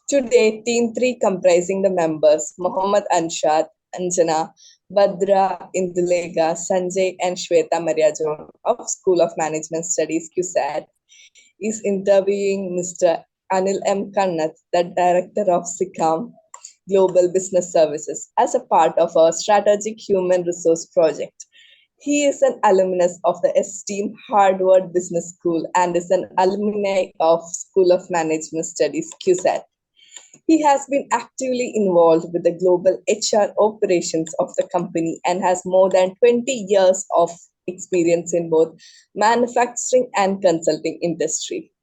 Today, Team 3 comprising the members Mohammad Anshad, Anjana, Badra, Indulega, Sanjay, and Shweta Mariajon of School of Management Studies, QSAT, is interviewing Mr. Anil M. Kannat, the Director of Sicame Global Business Services, as a part of our Strategic Human Resource Project. He is an alumnus of the esteemed Harvard Business School and is an alumni of School of Management Studies, QSAT. He has been actively involved with the global HR operations of the company and has more than 20 years of experience in both manufacturing and consulting industry.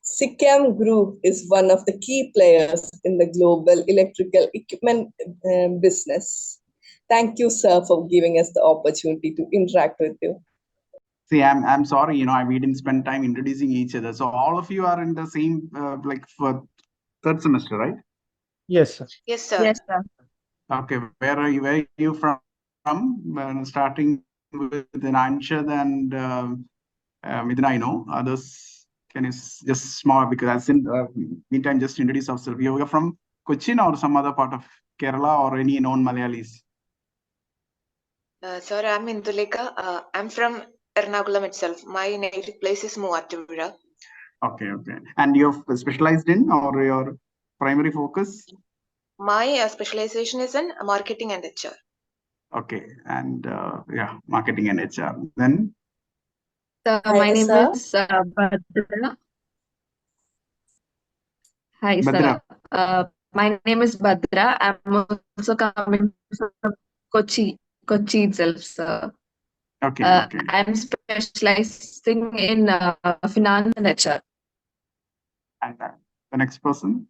Sicame Group is one of the key players in the global electrical equipment business. Thank you, sir, for giving us the opportunity to interact with you. See, I'm sorry, we didn't spend time introducing each other. So all of you are in the same, for third semester, right? Yes, sir. Yes, sir. Yes, sir. Okay, where are you from? Starting with Anshad and Midna, I know. Others, can you just small, because as in meantime, just introduce ourselves. You are from Cochin or some other part of Kerala or any known Malayalis? Sir, I'm Induleka. I'm from Ernakulam itself. My native place is Muvattupuzha. Okay. And you're specialized in, or your primary focus? My specialization is in marketing and HR. Okay, and marketing and HR. Then? My name is Badra. Hi, Badra. sir. My name is Badra. I'm also coming from Kochi itself, sir. Okay. I'm specializing in finance and HR. And the next person?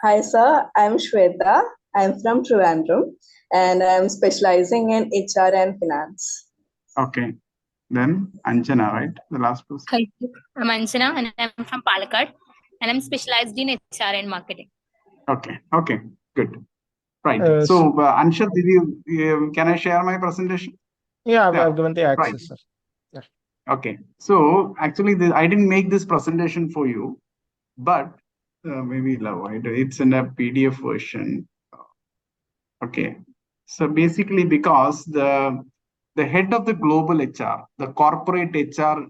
Hi, sir. I'm Shweta. I'm from Trivandrum and I'm specializing in HR and finance. Okay. Then Anjana, right? The last person. Hi, I'm Anjana and I'm from Palakkad and I'm specialized in HR and marketing. Okay, good. Right. So, Anshad, can I share my presentation? Yeah, I've given the access, right. Sir. Yeah. Okay. So, actually, I didn't make this presentation for you, but maybe it's in a PDF version. Okay. So, basically, because the head of the global HR, the corporate HR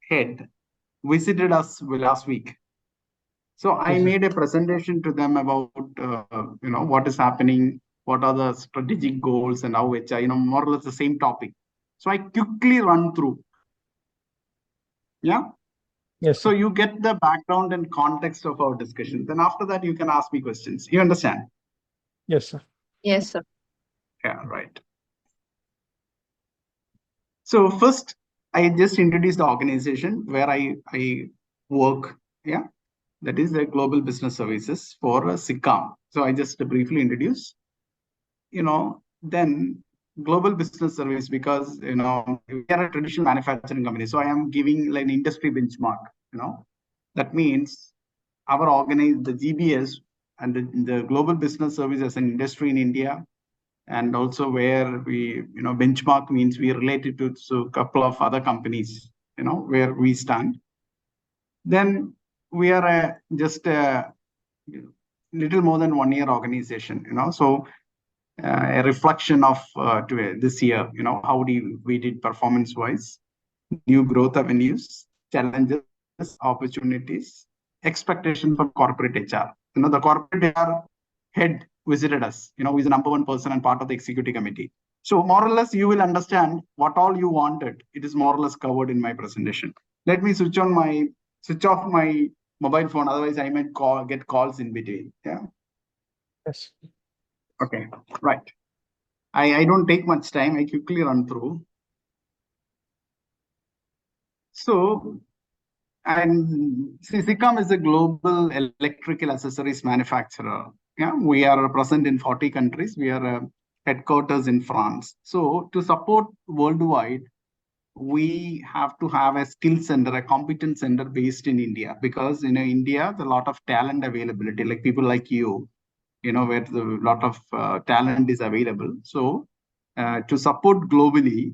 head, visited us last week. So I made a presentation to them about, what is happening, what are the strategic goals and how HR, more or less the same topic. So I quickly run through. Yeah. Yes. So you get the background and context of our discussion. Then after that, you can ask me questions. You understand? Yes, sir. Yes, sir. Yeah, right. So first, I just introduced the organization where I work. Yeah. That is the Global Business Services for Sicame. So I just briefly introduce, then Global Business Service, because, we are a traditional manufacturing company. So I am giving like an industry benchmark, that means our the GBS and the Global Business Service as an industry in India, and also where we, benchmark means we are related to a couple of other companies, where we stand. Then we are just a little more than 1 year organization, so a reflection of this year, how we did performance wise, new growth avenues, challenges, opportunities, expectation from corporate HR. The corporate HR head visited us, he's the #1 person and part of the executive committee. So more or less, you will understand what all you wanted. It is more or less covered in my presentation. Let me switch off my mobile phone, otherwise I might get calls in between. Yeah. Yes. Okay, right. I don't take much time. I quickly run through. So, and Sicame is a global electrical accessories manufacturer. Yeah, we are present in 40 countries. We are headquarters in France. So to support worldwide, we have to have a skill center, a competence center based in India, because India, there's a lot of talent availability, like people like you, where a lot of talent is available. So to support globally,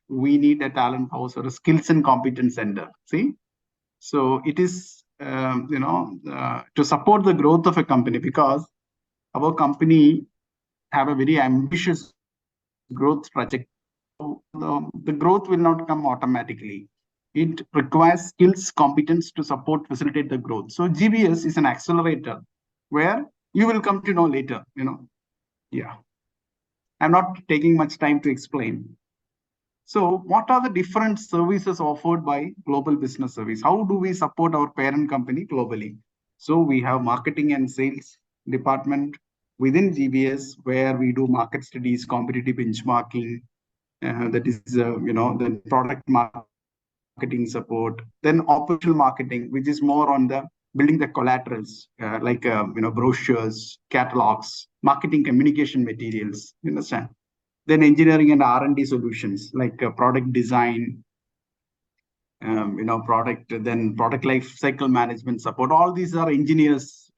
we need a talent house or a skills and competence center. See, so it is to support the growth of a company, because our company have a very ambitious growth trajectory. The growth will not come automatically. It requires skills, competence to support, facilitate the growth. So GBS is an accelerator where you will come to know later, Yeah. I'm not taking much time to explain. So what are the different services offered by Global Business Service? How do we support our parent company globally? So we have marketing and sales department within GBS, where we do market studies, competitive benchmarking, that is, the product marketing support, then operational marketing, which is more on the building the collaterals, like, brochures, catalogs, marketing communication materials, you understand? Then engineering and R&D solutions, like product design, product life cycle management support. All these are engineers,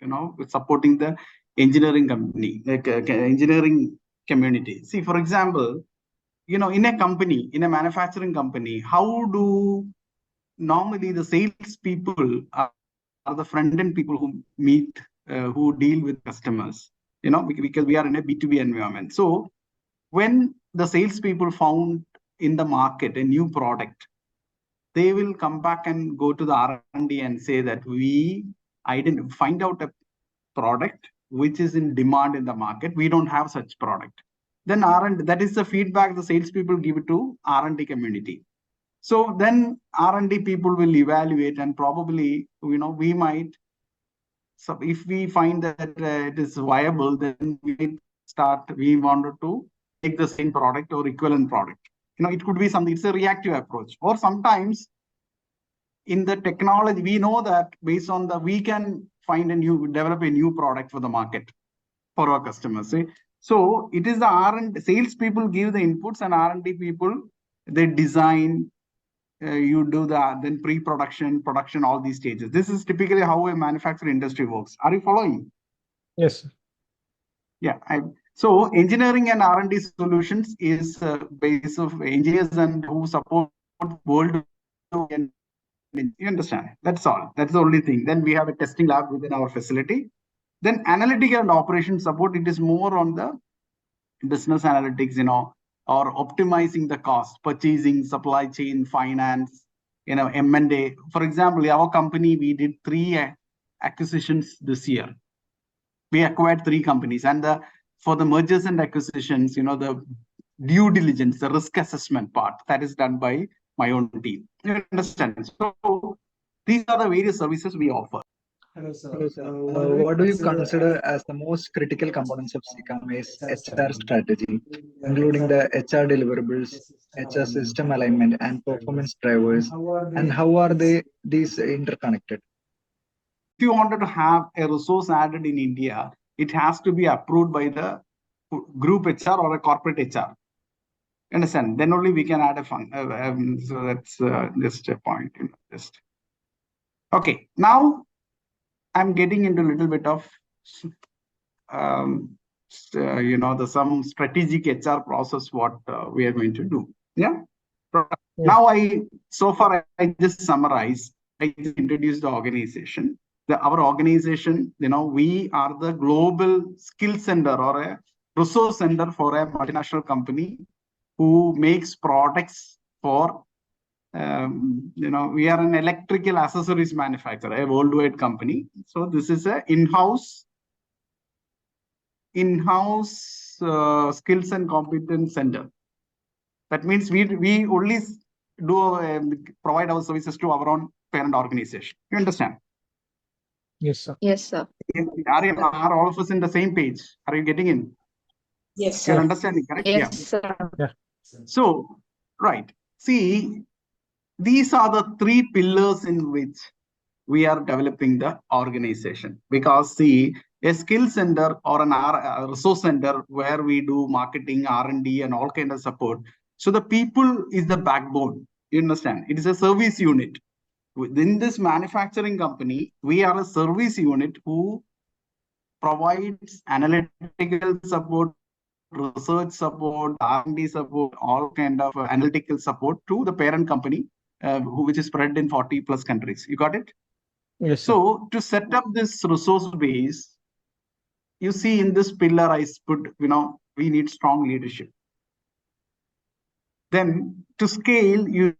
supporting the engineering company, like engineering community. See, for example, in a company, in a manufacturing company, how do normally the sales people are the front-end people who meet, who deal with customers, because we are in a B2B environment. So when the salespeople found in the market a new product, they will come back and go to the R&D and say that we find out a product which is in demand in the market. We don't have such product. Then R&D, that is the feedback the salespeople give it to R&D community. So then R&D people will evaluate, and probably, we might. So if we find that it is viable, then we wanted to take the same product or equivalent product. It could be something, it's a reactive approach. Or sometimes in the technology, we know that based on we can develop a new product for the market, for our customers. So it is the R&D, sales people give the inputs, and R&D people, they design, you do that, then pre-production, production, all these stages. This is typically how a manufacturing industry works. Are you following? Yes, sir. Yeah. So engineering and R&D solutions is base of engineers and who support world. You understand? That's all. That's the only thing. Then we have a testing lab within our facility. Then analytical and operation support, it is more on the business analytics, or optimizing the cost, purchasing, supply chain, finance, M&A. For example, our company, we did 3 acquisitions this year. We acquired 3 companies, and for the mergers and acquisitions, the due diligence, the risk assessment part, that is done by my own team. You understand? So these are the various services we offer. Hello, sir. What do you consider as the most critical components of Sicame's HR strategy, including the HR deliverables, HR system alignment, and performance drivers, and how are these interconnected? If you wanted to have a resource added in India, it has to be approved by the group HR or a corporate HR. Understand? Then only we can add a fund. So that's just a point. Okay. Now I'm getting into a little bit of, some strategic HR process, what we are going to do. Yeah. Now so far I just summarize. I just introduced the organization. Our organization, we are the global skill center or a resource center for a multinational company who makes products for, we are an electrical accessories manufacturer, a worldwide company. So this is a in-house skills and competence center. That means we only provide our services to our own parent organization. You understand? Yes, sir. Yes, sir. Are all of us in the same page? Are you getting in? Yes, sir. You're understanding, correct? Yes, sir. Yeah. So, right. See, these are the 3 pillars in which we are developing the organization. Because see, a skill center or a resource center where we do marketing, R&D, and all kind of support. So the people is the backbone. You understand? It is a service unit. Within this manufacturing company, we are a service unit who provides analytical support, research support, R&D support, all kind of analytical support to the parent company, which is spread in 40+ countries. You got it? Yes, sir. So to set up this resource base, you see in this pillar I put, we need strong leadership. Then to scale, you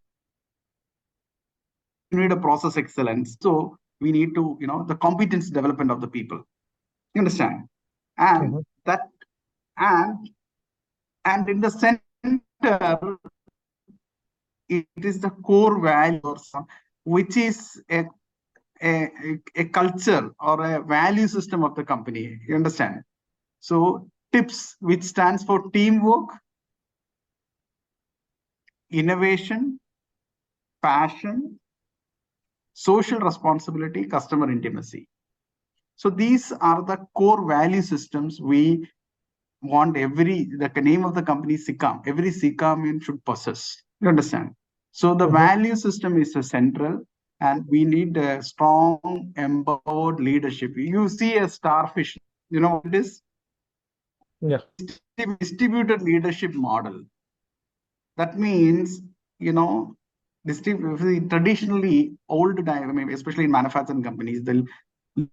need a process excellence. So we need to, the competence development of the people. You understand? And that, and in the center, it is the core value or some, which is a culture or a value system of the company. You understand? So TIPS, which stands for teamwork, innovation, passion, social responsibility, customer intimacy. So these are the core value systems we want the name of the company Sicame. Every Sicame should possess. You understand? So the value system is central, and we need a strong, empowered leadership. You see a starfish, you know what it is? Yeah. Distributed leadership model. That means, traditionally old time, especially in manufacturing companies, the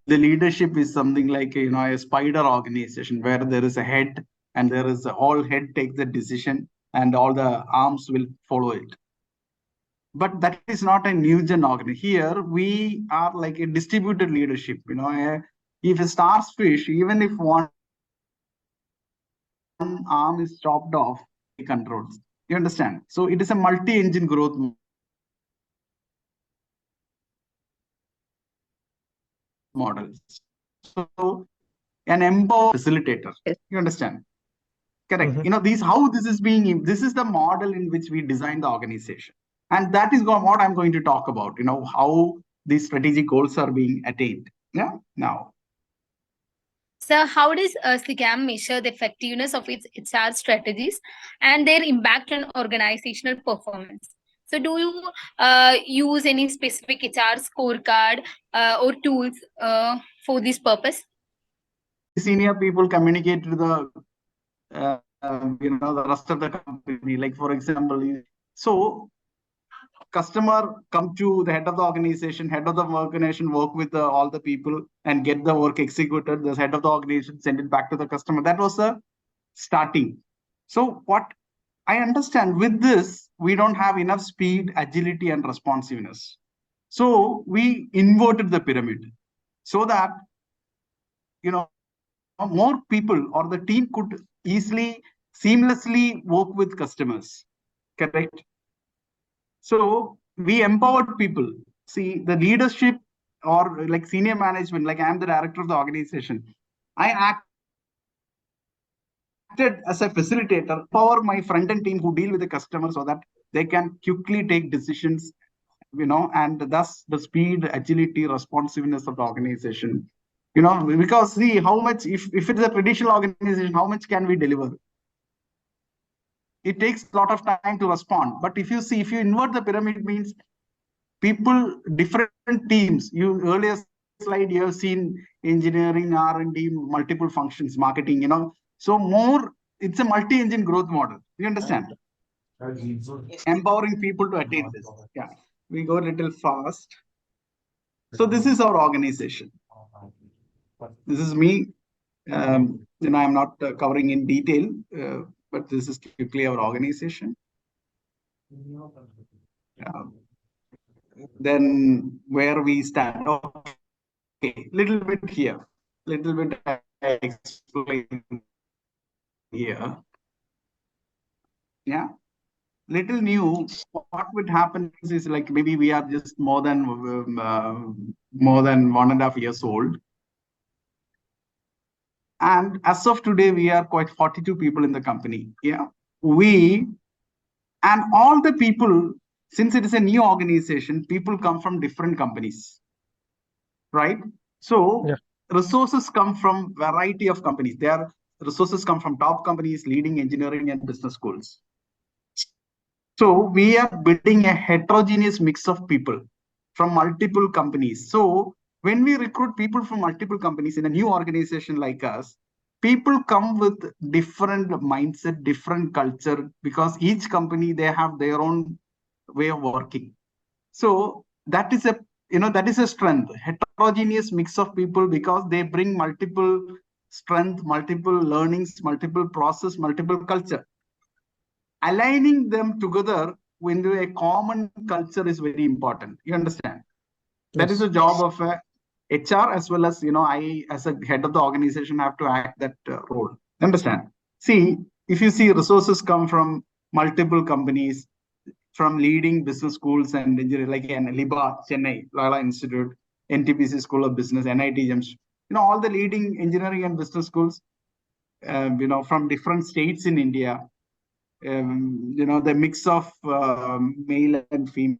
leadership is something like a spider organization where there is a head, and there is all head takes the decision and all the arms will follow it. But that is not a new gen organization. Here we are like a distributed leadership. If a starfish, even if one arm is chopped off, it controls. You understand? So it is a multi-engine growth model. So an empowered facilitator. You understand? Correct. This is the model in which we design the organization. And that is what I'm going to talk about, how these strategic goals are being attained. Yeah. Now. So how does Sicame measure the effectiveness of its HR strategies and their impact on organizational performance? So do you use any specific HR scorecard or tools for this purpose? Senior people communicate to the the rest of the company. Like for example, so customer come to the head of the organization, work with all the people and get the work executed. The head of the organization send it back to the customer. That was the starting. So what I understand with this, we don't have enough speed, agility, and responsiveness. So we inverted the pyramid so that, more people or the team could seamlessly work with customers. Correct? So we empowered people. See, the leadership or like senior management, like I'm the director of the organization. I acted as a facilitator, empower my front-end team who deal with the customer so that they can quickly take decisions, and thus the speed, agility, responsiveness of the organization. Because see how much, if it's a traditional organization, how much can we deliver? It takes a lot of time to respond. But if you invert the pyramid, means people, different teams. You earlier slide, you have seen engineering, R&D, multiple functions, marketing, So more, it's a multi-engine growth model. You understand? Yes. Empowering people to attain this. Yeah, we go a little fast. So this is our organization. This is me. I'm not covering in detail, but this is quickly our organization. Then where we stand. Okay, little bit here. Little bit I explain here. Yeah. Little new. What would happen is like maybe we are just more than 1.5 years old. And as of today, we are quite 42 people in the company. Yeah. And all the people, since it is a new organization, people come from different companies. Right? So resources come from variety of companies. Resources come from top companies, leading engineering and business schools. So we are building a heterogeneous mix of people from multiple companies. So when we recruit people from multiple companies in a new organization like us, people come with different mindset, different culture, because each company, they have their own way of working. So that is that is a strength, heterogeneous mix of people, because they bring multiple strength, multiple learnings, multiple process, multiple culture. Aligning them together into a common culture is very important. You understand? That is the job of a HR, as well as, I, as a head of the organization, have to act that role. Understand? See, if you see, resources come from multiple companies, from leading business schools and engineering, like LIBA, Chennai, Lala Institute, NTPC School of Business, NIT, all the leading engineering and business schools, from different states in India. The mix of male and female.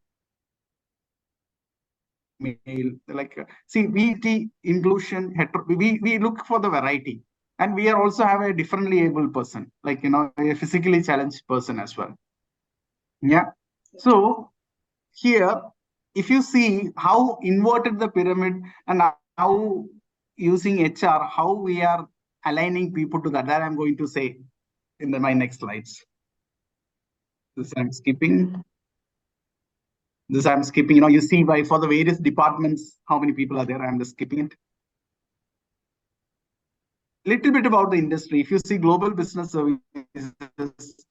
See, we inclusion, we look for the variety, and we also have a differently able person, like a physically challenged person as well. Yeah. So here, if you see how inverted the pyramid, and how using HR, how we are aligning people to that I'm going to say in my next slides. This I'm skipping. You see why for the various departments, how many people are there. I'm just skipping it. Little bit about the industry. If you see global business services,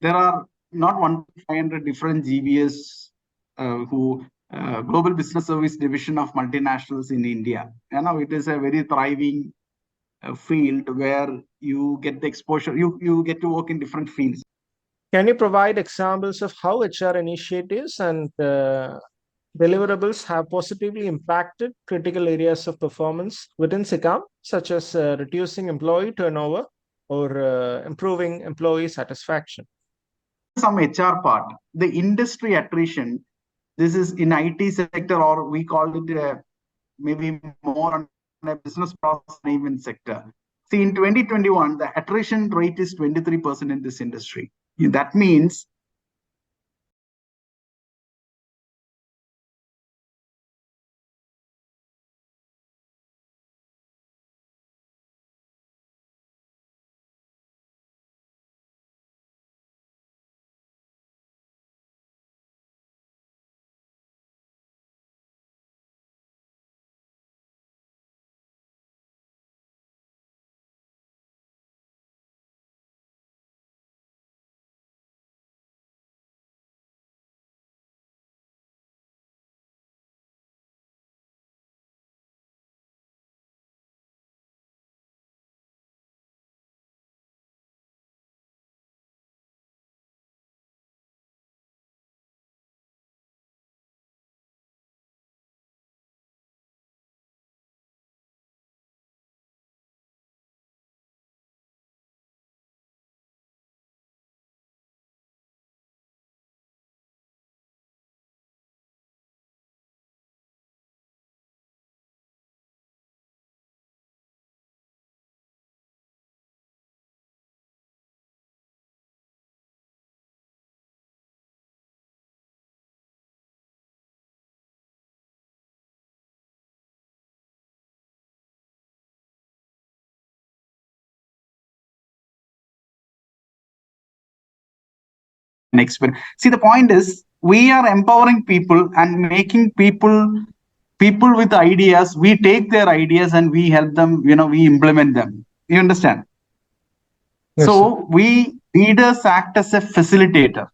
there are not 1,500 different GBS global business service division of multinationals in India. It is a very thriving field where you get the exposure. You get to work in different fields. Can you provide examples of how HR initiatives and deliverables have positively impacted critical areas of performance within Sicame, such as reducing employee turnover or improving employee satisfaction? Some HR part, the industry attrition, this is in IT sector, or we call it maybe more on a business process management sector. See, in 2021, the attrition rate is 23% in this industry. That means experience. See, the point is, we are empowering people and making people with ideas. We take their ideas and we help them, we implement them. You understand? Yes, So we leaders act as a facilitator.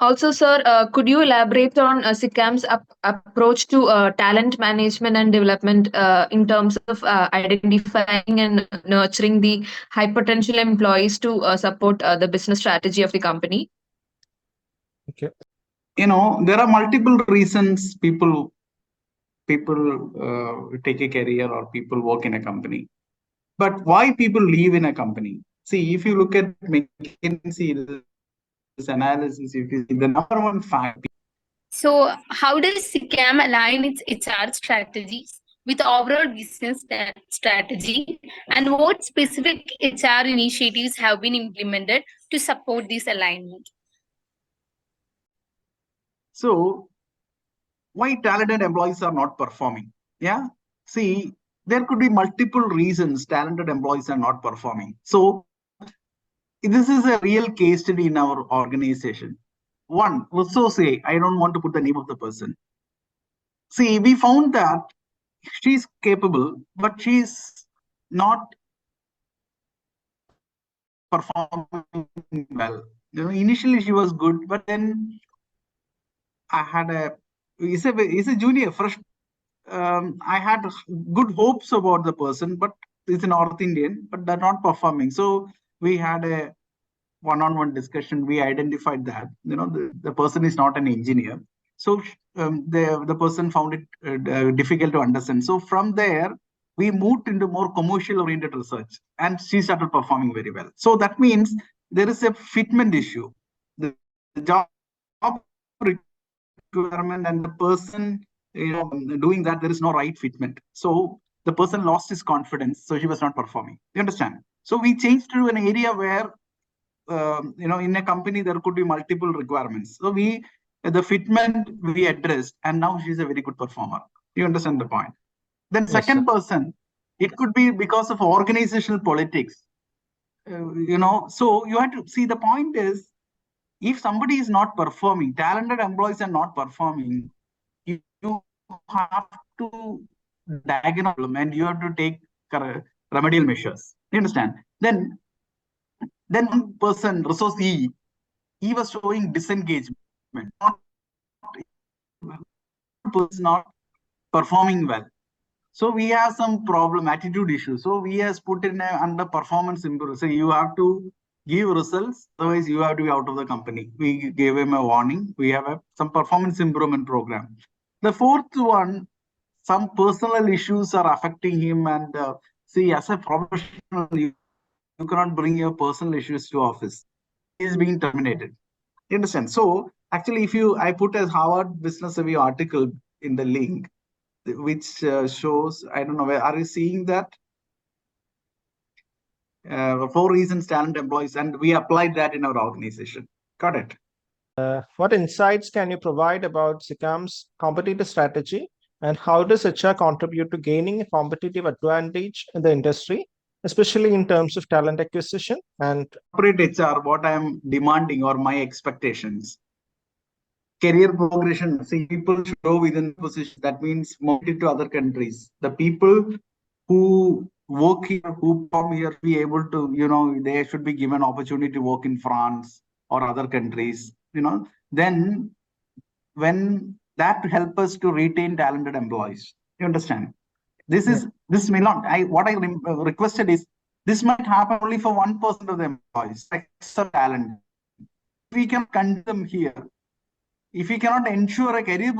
Also, sir, could you elaborate on Sicame's approach to talent management and development in terms of identifying and nurturing the high potential employees to support the business strategy of the company? Okay. There are multiple reasons people take a career or people work in a company. But why people leave in a company? See, if you look at McKinsey, this analysis, if you see the number one fact. So, how does Sicame align its HR strategies with overall business strategy, and what specific HR initiatives have been implemented to support this alignment? So, why talented employees are not performing? Yeah. See, there could be multiple reasons talented employees are not performing. So, this is a real case study in our organization. One, let's so say, I don't want to put the name of the person. See, we found that she's capable, but she's not performing well. Initially she was good, but then I had he's a junior, fresh. I had good hopes about the person, but he's a North Indian, but they're not performing. So we had a one-on-one discussion. We identified that the person is not an engineer. So the person found it difficult to understand. So from there, we moved into more commercial-oriented research, and she started performing very well. So that means there is a fitment issue. The job requirement and the person doing that, there is no right fitment. So the person lost his confidence, so she was not performing. You understand? So we changed to an area where in a company there could be multiple requirements. So the fitment we addressed, and now she's a very good performer. You understand the point? Then second person, it could be because of organizational politics. So you have to see, the point is, if somebody is not performing, talented employees are not performing, you have to diagnose them and you have to take remedial measures. You understand? Then one person, resource E, he was showing disengagement, not performing well. So we have some problem, attitude issues. So we has put in under performance improvement. So you have to give results, otherwise you have to be out of the company. We gave him a warning. We have some performance improvement program. The fourth one, some personal issues are affecting him, and see, as a professional, you cannot bring your personal issues to office. He is being terminated. You understand? So actually, I put a Harvard Business Review article in the link, which shows, I don't know, where are you seeing that? 4 reasons talent employees, and we applied that in our organization. Got it? What insights can you provide about Sicame's competitive strategy, and how does HR contribute to gaining a competitive advantage in the industry, especially in terms of talent acquisition and corporate HR? What I am demanding or my expectations. Career progression. See, people should grow within the position. That means mobility to other countries. The people who work here, who come here, be able to, they should be given opportunity to work in France or other countries. Then when that help us to retain talented employees. You understand? This may not. What I requested is, this might happen only for 1% of the employees. Extra talent. We can conduct them here. If we cannot ensure a career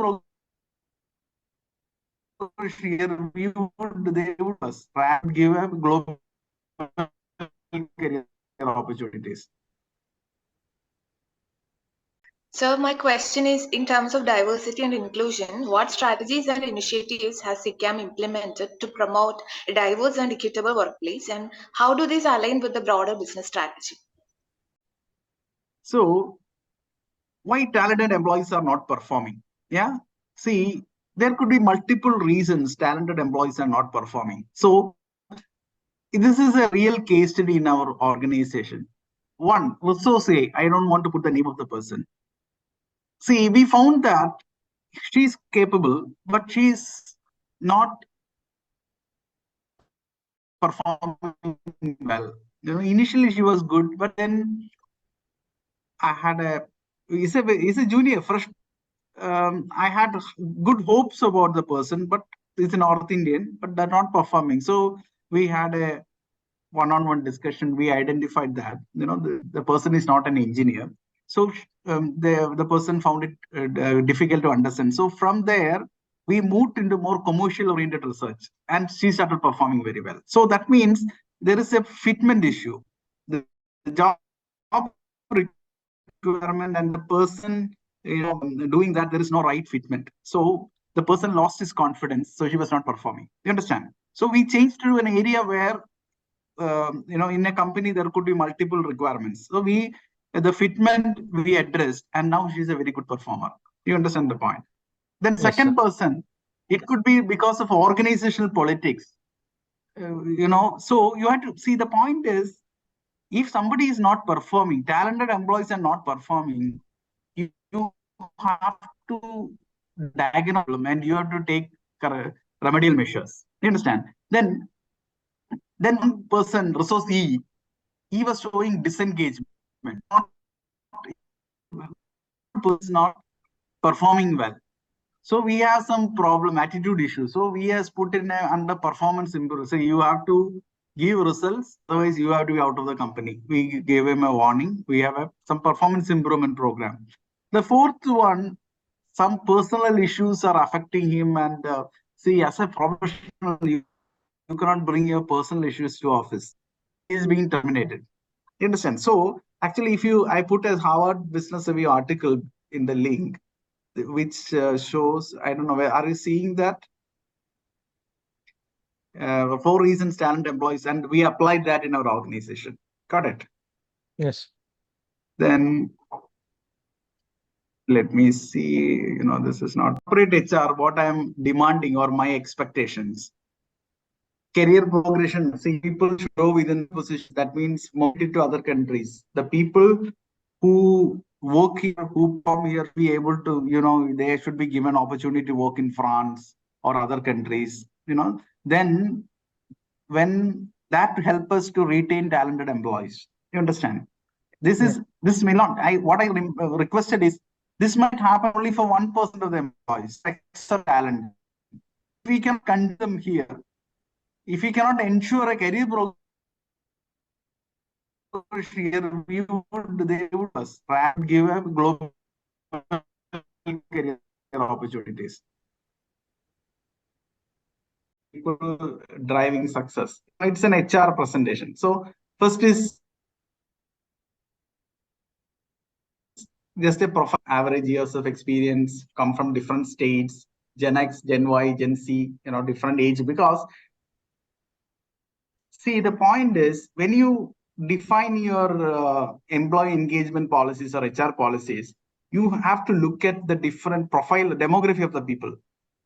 progression here, they would give a global career opportunities. So my question is, in terms of diversity and inclusion, what strategies and initiatives has Sicame implemented to promote a diverse and equitable workplace, and how do these align with the broader business strategy? So, why talented employees are not performing? Yeah. See, there could be multiple reasons talented employees are not performing. So this is a real case study in our organization. One, let's so say, I don't want to put the name of the person. See, we found that she's capable, but she's not performing well. Initially she was good, but then I had he's a junior, fresh. I had good hopes about the person, but he's a North Indian, but they're not performing. So we had a one-on-one discussion. We identified that the person is not an engineer. So the person found it difficult to understand. So from there, we moved into more commercial-oriented research, and she started performing very well. So that means there is a fitment issue. The job requirement and the person doing that, there is no right fitment. So the person lost his confidence, so he was not performing. You understand? So we changed to an area where in a company there could be multiple requirements. So the fitment we addressed, and now she's a very good performer. You understand the point? Then Yes, second sir. person, it could be because of organizational politics. So you have to see, the point is, if somebody is not performing, talented employees are not performing, you have to diagnose them and you have to take remedial measures. You understand? Then one person, resource E, he was showing disengagement. Not performing well. So we have some problem, attitude issues. So we has put in under performance improvement. So you have to give results, otherwise you have to be out of the company. We gave him a warning. We have some performance improvement program. The fourth one, some personal issues are affecting him, and see, as a professional, you cannot bring your personal issues to office. He is being terminated. You understand? So actually, I put a Harvard Business Review article in the link, which shows, I don't know, where are you seeing that? 4 reasons talent employees, and we applied that in our organization. Got it? Yes. Then let me see, this is not corporate HR, what I'm demanding or my expectations. Career progression, see, people should grow within the position. That means mobility to other countries. The people who work here, who come here, be able to, they should be given opportunity to work in France or other countries, then when that help us to retain talented employees. You understand? This may not, what I requested is, this might happen only for 1% of the employees, except talent. If we can conduct them here, if we cannot ensure a career progression here, they would give a global career opportunities. People driving success. It's an HR presentation. So first is just a profile, average years of experience, come from different states, Gen X, Gen Y, Gen Z, different age. Because see, the point is, when you define your employee engagement policies or HR policies, you have to look at the different profile, demography of the people.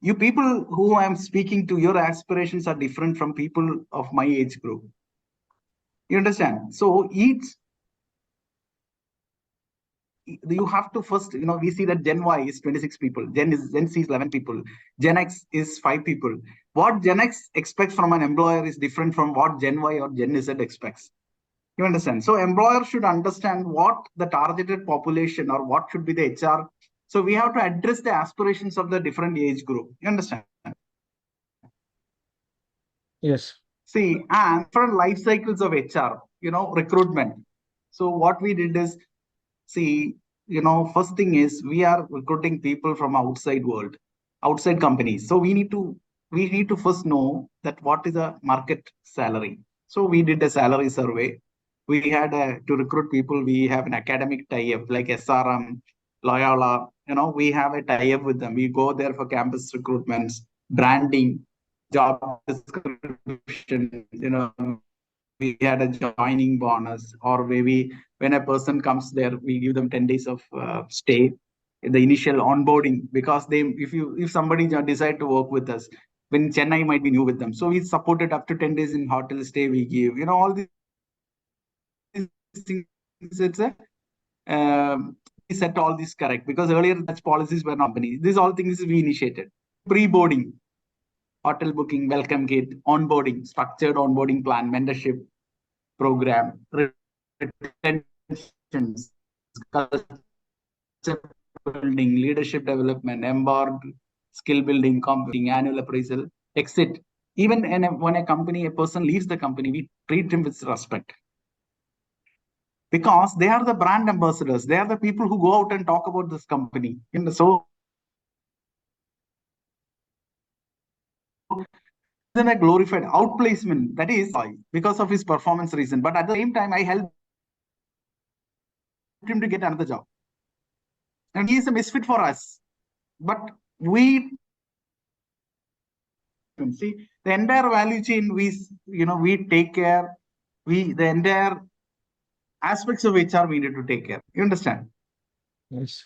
You people who I'm speaking to, your aspirations are different from people of my age group. You understand? So you have to first, we see that Gen Y is 26 people, Gen Z is 11 people, Gen X is 5 people. What Gen X expects from an employer is different from what Gen Y or Gen Z expects. You understand? So employer should understand what the targeted population or what should be the HR. So we have to address the aspirations of the different age group. You understand? Yes. See, and different life cycles of HR, recruitment. So what we did is, see, first thing is, we are recruiting people from outside world, outside companies. So we need to first know that what is a market salary. So we did a salary survey. We had to recruit people. We have an academic tie-up like SRM, Loyola. We have a tie-up with them. We go there for campus recruitments, branding, job description. We had a joining bonus, or maybe when a person comes there, we give them 10 days of stay in the initial onboarding, because if somebody decide to work with us, when Chennai might be new with them, so we supported up to 10 days in hotel stay. We give, all these things. It's we set all these correct, because earlier such policies were not companies. These all things we initiated. Pre-boarding, hotel booking, welcome kit, onboarding, structured onboarding plan, mentorship program, retentions, building, leadership development, empowered skill building, competing, annual appraisal, exit. Even when a company, a person leaves the company, we treat him with respect. Because they are the brand ambassadors. They are the people who go out and talk about this company. So then a glorified outplacement, that is because of his performance reason. But at the same time, I helped him to get another job. And he is a misfit for us. But we see the entire value chain, we take care, the entire aspects of HR we need to take care. You understand? Yes.